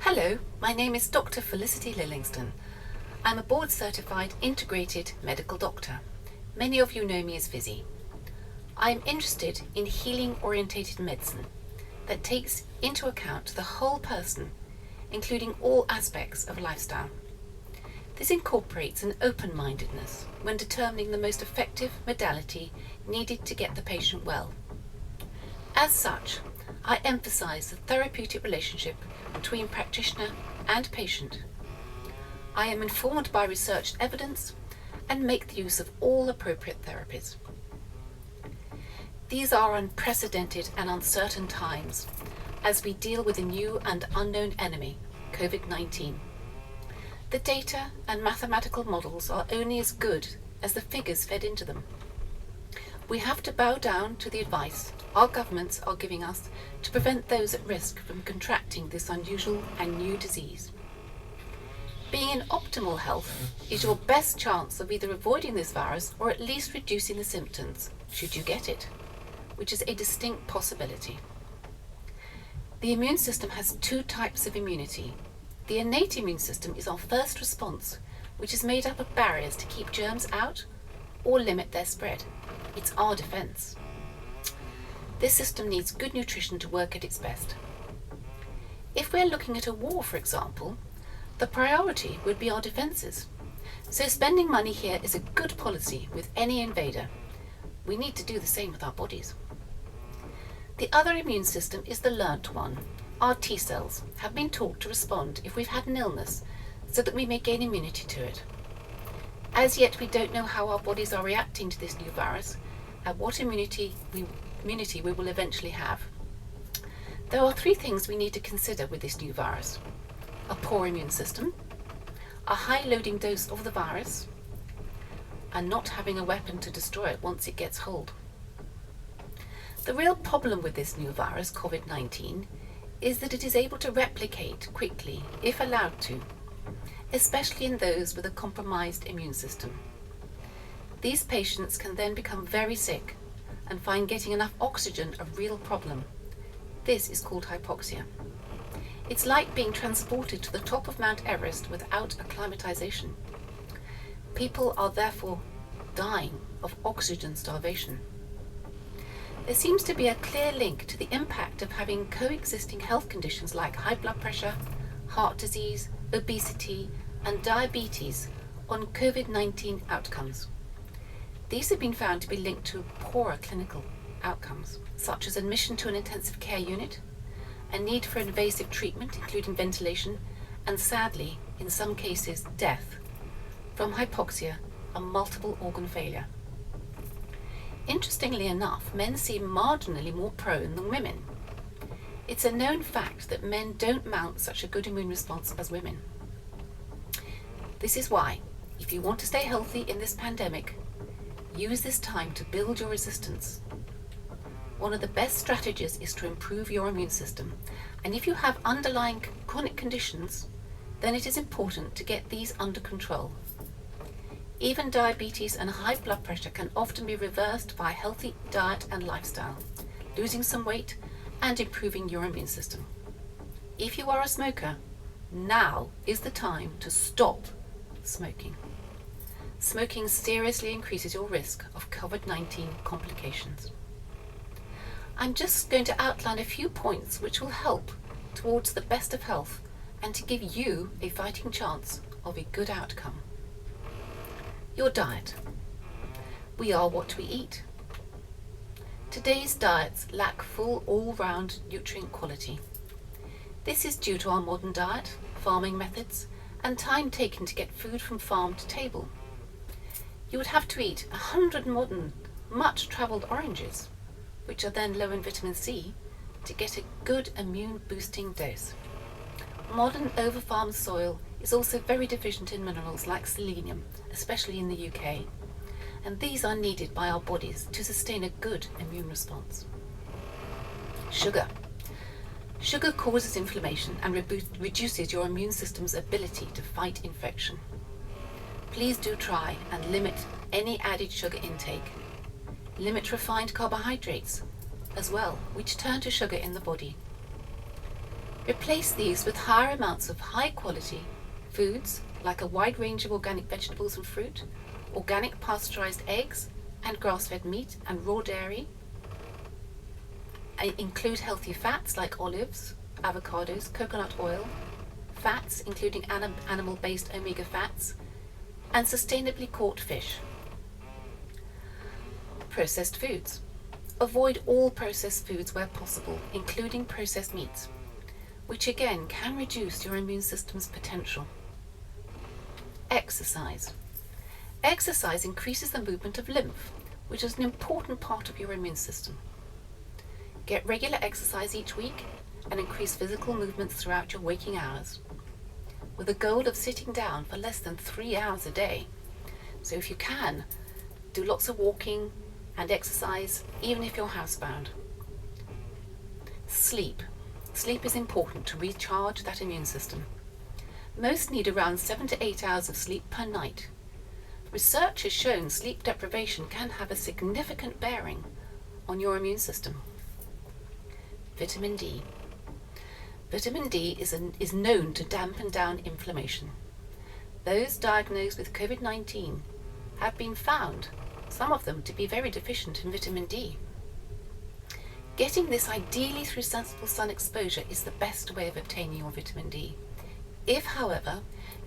Hello, my name is Dr Felicity Lillingston. I'm a board-certified integrated medical doctor. Many of you know me as Fizzy. I am interested in healing-orientated medicine that takes into account the whole person, including all aspects of lifestyle. This incorporates an open-mindedness when determining the most effective modality needed to get the patient well. As such, I emphasize the therapeutic relationship between practitioner and patient. I am informed by researched evidence and make the use of all appropriate therapies. These are unprecedented and uncertain times as we deal with a new and unknown enemy, COVID-19. The data and mathematical models are only as good as the figures fed into them. We have to bow down to the advice our governments are giving us to prevent those at risk from contracting this unusual and new disease. Being in optimal health is your best chance of either avoiding this virus or at least reducing the symptoms, should you get it, which is a distinct possibility. The immune system has two types of immunity. The innate immune system is our first response, which is made up of barriers to keep germs out or limit their spread. It's our defense. This system needs good nutrition to work at its best. If we're looking at a war, for example, the priority would be our defenses. So spending money here is a good policy with any invader. We need to do the same with our bodies. The other immune system is the learnt one. Our T cells have been taught to respond if we've had an illness so that we may gain immunity to it. As yet, we don't know how our bodies are reacting to this new virus and what immunity we will eventually have. There are three things we need to consider with this new virus: a poor immune system, a high loading dose of the virus, and not having a weapon to destroy it once it gets hold. The real problem with this new virus, COVID-19, is that it is able to replicate quickly if allowed to, especially in those with a compromised immune system. These patients can then become very sick and find getting enough oxygen a real problem. This is called hypoxia. It's like being transported to the top of Mount Everest without acclimatization. People are therefore dying of oxygen starvation. There seems to be a clear link to the impact of having coexisting health conditions like high blood pressure, heart disease, obesity, and diabetes on COVID-19 outcomes. These have been found to be linked to poorer clinical outcomes, such as admission to an intensive care unit, a need for invasive treatment, including ventilation, and sadly, in some cases, death from hypoxia and multiple organ failure. Interestingly enough, men seem marginally more prone than women. It's a known fact that men don't mount such a good immune response as women. This is why, if you want to stay healthy in this pandemic, use this time to build your resistance. One of the best strategies is to improve your immune system, and if you have underlying chronic conditions, then it is important to get these under control. Even diabetes and high blood pressure can often be reversed by healthy diet and lifestyle, losing some weight and improving your immune system. If you are a smoker, now is the time to stop smoking. Smoking seriously increases your risk of COVID-19 complications. I'm just going to outline a few points which will help towards the best of health and to give you a fighting chance of a good outcome. Your diet. We are what we eat. Today's diets lack full all-round nutrient quality. This is due to our modern diet, farming methods, and time taken to get food from farm to table. You would have to eat 100 modern, much-travelled oranges, which are then low in vitamin C, to get a good immune-boosting dose. Modern over-farmed soil is also very deficient in minerals like selenium, especially in the UK, and these are needed by our bodies to sustain a good immune response. Sugar. Sugar causes inflammation and reduces your immune system's ability to fight infection. Please do try and limit any added sugar intake. Limit refined carbohydrates as well, which turn to sugar in the body. Replace these with higher amounts of high quality foods like a wide range of organic vegetables and fruit, organic pasteurized eggs and grass-fed meat and raw dairy. Include healthy fats like olives, avocados, coconut oil, fats including animal-based omega fats, and sustainably caught fish. Processed foods. Avoid all processed foods where possible, including processed meats, which again can reduce your immune system's potential. Exercise. Exercise increases the movement of lymph, which is an important part of your immune system. Get regular exercise each week and increase physical movements throughout your waking hours, with a goal of sitting down for less than 3 hours a day. So if you can, do lots of walking and exercise, even if you're housebound. Sleep. Sleep is important to recharge that immune system. Most need around 7 to 8 hours of sleep per night. Research has shown sleep deprivation can have a significant bearing on your immune system. Vitamin D. Vitamin D is known to dampen down inflammation. Those diagnosed with COVID-19 have been found, some of them, to be very deficient in vitamin D. Getting this ideally through sensible sun exposure is the best way of obtaining your vitamin D. If, however,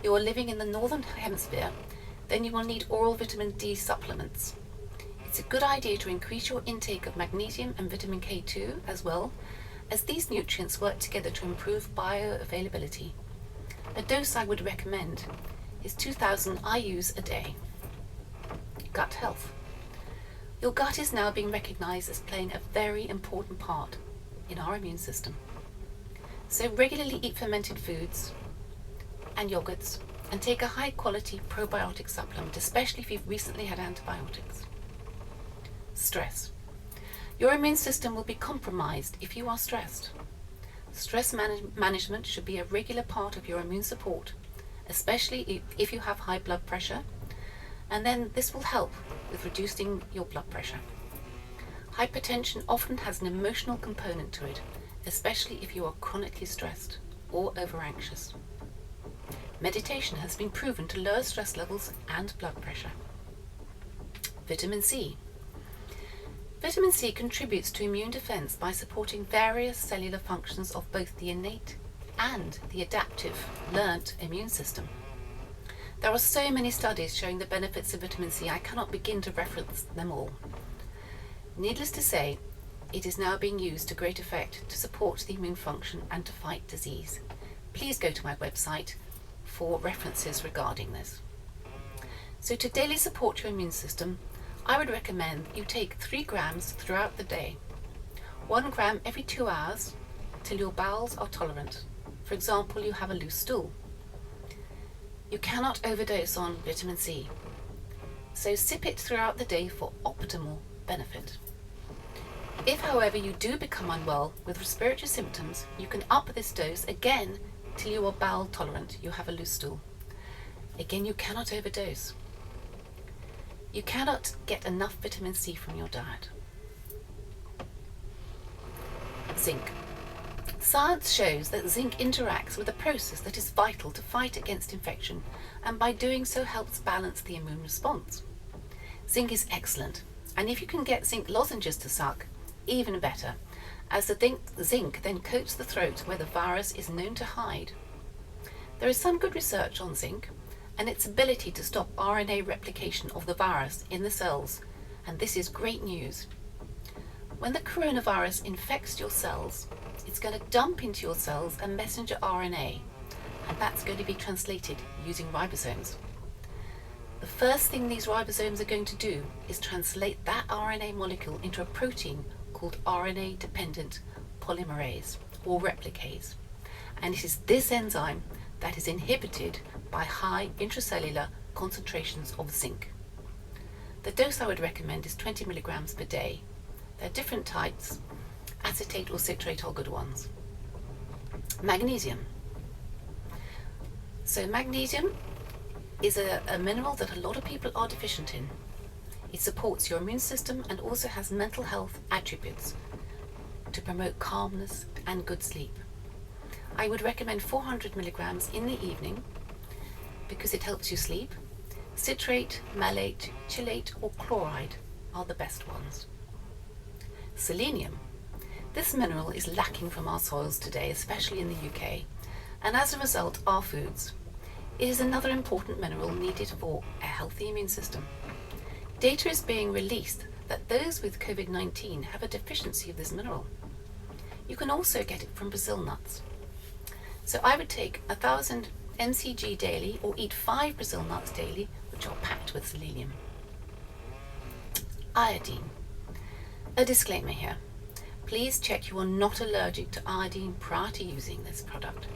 you are living in the northern hemisphere, then you will need oral vitamin D supplements. It's a good idea to increase your intake of magnesium and vitamin K2 as well, as these nutrients work together to improve bioavailability. A dose I would recommend is 2000 IUs a day. Gut health. Your gut is now being recognized as playing a very important part in our immune system. So regularly eat fermented foods and yogurts, and take a high quality probiotic supplement, especially if you've recently had antibiotics. Stress. Your immune system will be compromised if you are stressed. Stress management should be a regular part of your immune support, especially if you have high blood pressure, and then this will help with reducing your blood pressure. Hypertension often has an emotional component to it, especially if you are chronically stressed or over-anxious. Meditation has been proven to lower stress levels and blood pressure. Vitamin C. Vitamin C contributes to immune defense by supporting various cellular functions of both the innate and the adaptive, learnt immune system. There are so many studies showing the benefits of vitamin C, I cannot begin to reference them all. Needless to say, it is now being used to great effect to support the immune function and to fight disease. Please go to my website for references regarding this. So to daily support your immune system, I would recommend you take 3 grams throughout the day, 1 gram every 2 hours till your bowels are tolerant. For example, you have a loose stool. You cannot overdose on vitamin C, so sip it throughout the day for optimal benefit. If, however, you do become unwell with respiratory symptoms, you can up this dose again till you are bowel tolerant, you have a loose stool. Again, you cannot overdose. You cannot get enough vitamin C from your diet. Zinc. Science shows that zinc interacts with a process that is vital to fight against infection, and by doing so helps balance the immune response. Zinc is excellent, and if you can get zinc lozenges to suck, even better, as the zinc then coats the throat where the virus is known to hide. There is some good research on zinc and its ability to stop RNA replication of the virus in the cells, and this is great news. When the coronavirus infects your cells, it's going to dump into your cells a messenger RNA, and that's going to be translated using ribosomes. The first thing these ribosomes are going to do is translate that RNA molecule into a protein called RNA-dependent polymerase, or replicase. And it is this enzyme that is inhibited by high intracellular concentrations of zinc. The dose I would recommend is 20 milligrams per day. There are different types. Acetate or citrate are good ones. Magnesium. So magnesium is a mineral that a lot of people are deficient in. It supports your immune system and also has mental health attributes to promote calmness and good sleep. I would recommend 400 milligrams in the evening because it helps you sleep. Citrate, malate, chelate or chloride are the best ones. Selenium. This mineral is lacking from our soils today, especially in the UK, and as a result our foods. It is another important mineral needed for a healthy immune system. Data is being released that those with COVID-19 have a deficiency of this mineral. You can also get it from Brazil nuts. So I would take 1000 mcg daily or eat 5 Brazil nuts daily, which are packed with selenium. Iodine. A disclaimer here. Please check you are not allergic to iodine prior to using this product.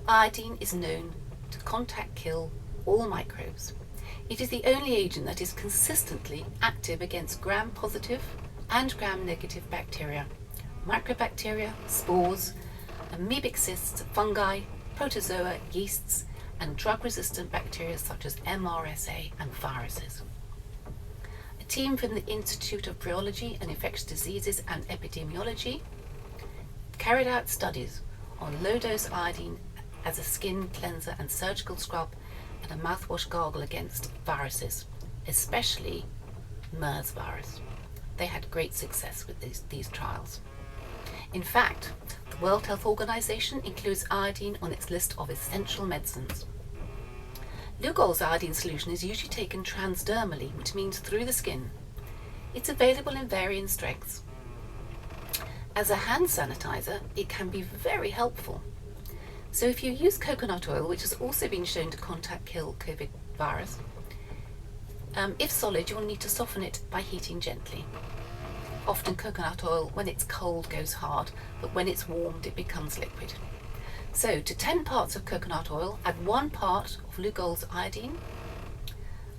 Iodine is known to contact kill all microbes. It is the only agent that is consistently active against gram-positive and gram-negative bacteria, microbacteria, spores, amoebic cysts, fungi, protozoa, yeasts, and drug-resistant bacteria such as MRSA and viruses. A team from the Institute of Virology and Infectious Diseases and Epidemiology carried out studies on low-dose iodine as a skin cleanser and surgical scrub and a mouthwash gargle against viruses, especially MERS virus. They had great success with these trials. In fact, the World Health Organization includes iodine on its list of essential medicines. Lugol's iodine solution is usually taken transdermally, which means through the skin. It's available in varying strengths. As a hand sanitizer, it can be very helpful. So if you use coconut oil, which has also been shown to contact kill COVID virus, if solid, you'll need to soften it by heating gently. Often coconut oil, when it's cold, goes hard, but when it's warmed, it becomes liquid. So to 10 parts of coconut oil, add 1 part of Lugol's iodine.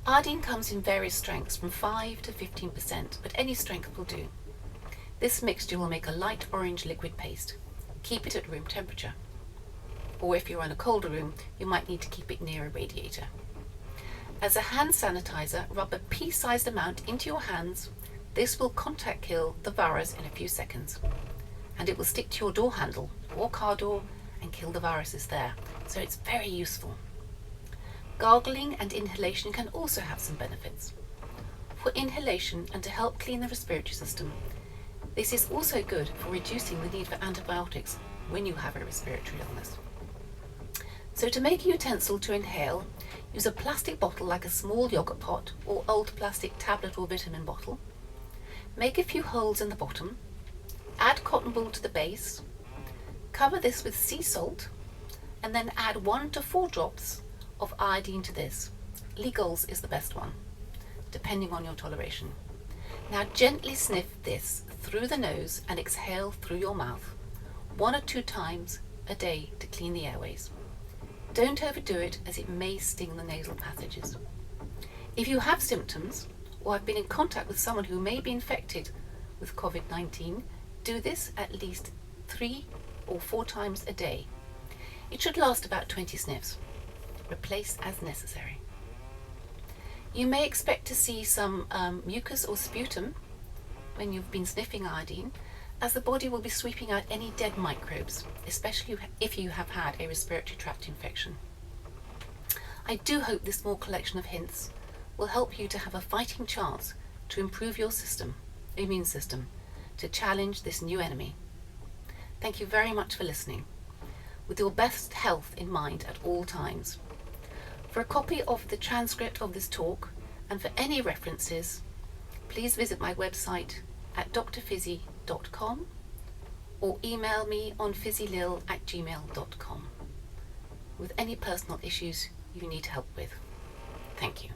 Iodine comes in various strengths from 5 to 15%, but any strength will do. This mixture will make a light orange liquid paste. Keep it at room temperature. Or if you're in a colder room, you might need to keep it near a radiator. As a hand sanitizer, rub a pea-sized amount into your hands. This will contact kill the virus in a few seconds, and it will stick to your door handle or car door and kill the viruses there, so it's very useful. Gargling and inhalation can also have some benefits. For inhalation and to help clean the respiratory system, this is also good for reducing the need for antibiotics when you have a respiratory illness. So to make a utensil to inhale, use a plastic bottle like a small yogurt pot or old plastic tablet or vitamin bottle. Make a few holes in the bottom, add cotton wool to the base, cover this with sea salt, and then add 1 to 4 drops of iodine to this. Lugol's is the best one, depending on your toleration. Now gently sniff this through the nose and exhale through your mouth 1 or 2 times a day to clean the airways. Don't overdo it, as it may sting the nasal passages. If you have symptoms or have been in contact with someone who may be infected with COVID-19, do this at least 3 or 4 times a day. It should last about 20 sniffs. Replace as necessary. You may expect to see some mucus or sputum when you've been sniffing iodine, as the body will be sweeping out any dead microbes, especially if you have had a respiratory tract infection. I do hope this small collection of hints will help you to have a fighting chance to improve your immune system, to challenge this new enemy. Thank you very much for listening, with your best health in mind at all times. For a copy of the transcript of this talk and for any references, please visit my website at drfizzy.com or email me on fizzylil@gmail.com with any personal issues you need help with. Thank you.